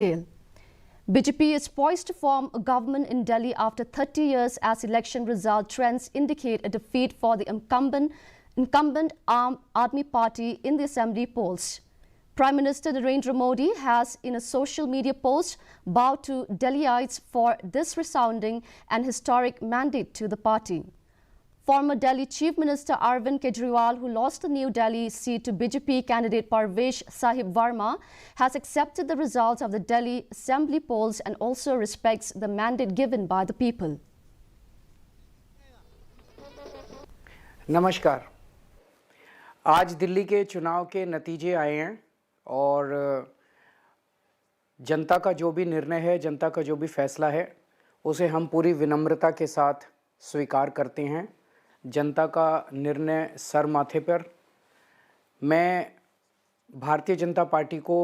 BJP is poised to form a government in Delhi after 30 years as election result trends indicate a defeat for the incumbent Aam Aadmi Party in the assembly polls. Prime Minister Narendra Modi has, in a social media post, bowed to Delhiites for this resounding and historic mandate to the party. Former Delhi Chief Minister Arvind Kejriwal, who lost the New Delhi seat to BJP candidate Parvesh Sahib Verma, has accepted the results of the Delhi Assembly polls and also respects the mandate given by the people. नमस्कार। आज दिल्ली के चुनाव के नतीजे आए हैं और जनता का जो भी निर्णय है, जनता का जो भी फैसला है, उसे हम पूरी विनम्रता के साथ स्वीकार करते हैं। जनता का निर्णय सर माथे पर। मैं भारतीय जनता पार्टी को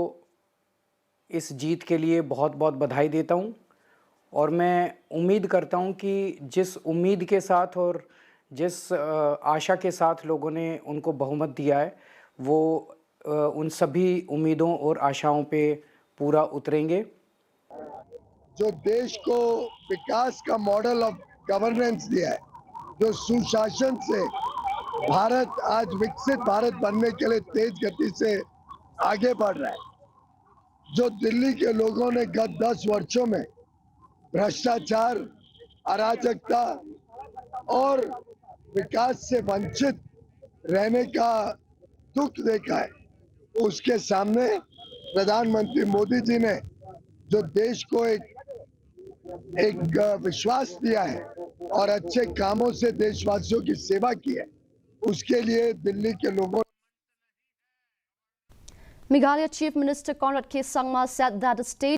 इस जीत के लिए बहुत बहुत बधाई देता हूं और मैं उम्मीद करता हूं कि जिस उम्मीद के साथ और जिस आशा के साथ लोगों ने उनको बहुमत दिया है, वो उन सभी उम्मीदों और आशाओं पे पूरा उतरेंगे। जो देश को विकास का मॉडल ऑफ गवर्नेंस दिया है, जो सुशासन से भारत आज विकसित भारत बनने के लिए तेज गति से आगे बढ़ रहा है। जो दिल्ली के लोगों ने गत 10 वर्षों में भ्रष्टाचार, अराजकता और विकास से वंचित रहने का दुख देखा है, उसके सामने प्रधानमंत्री मोदी जी ने जो देश को एक विश्वास दिया है और अच्छे कामों से देशवासियों की सेवा की है, उसके लिए दिल्ली के लोगों। Meghalaya Chief Minister Conrad K. Sangma said that the state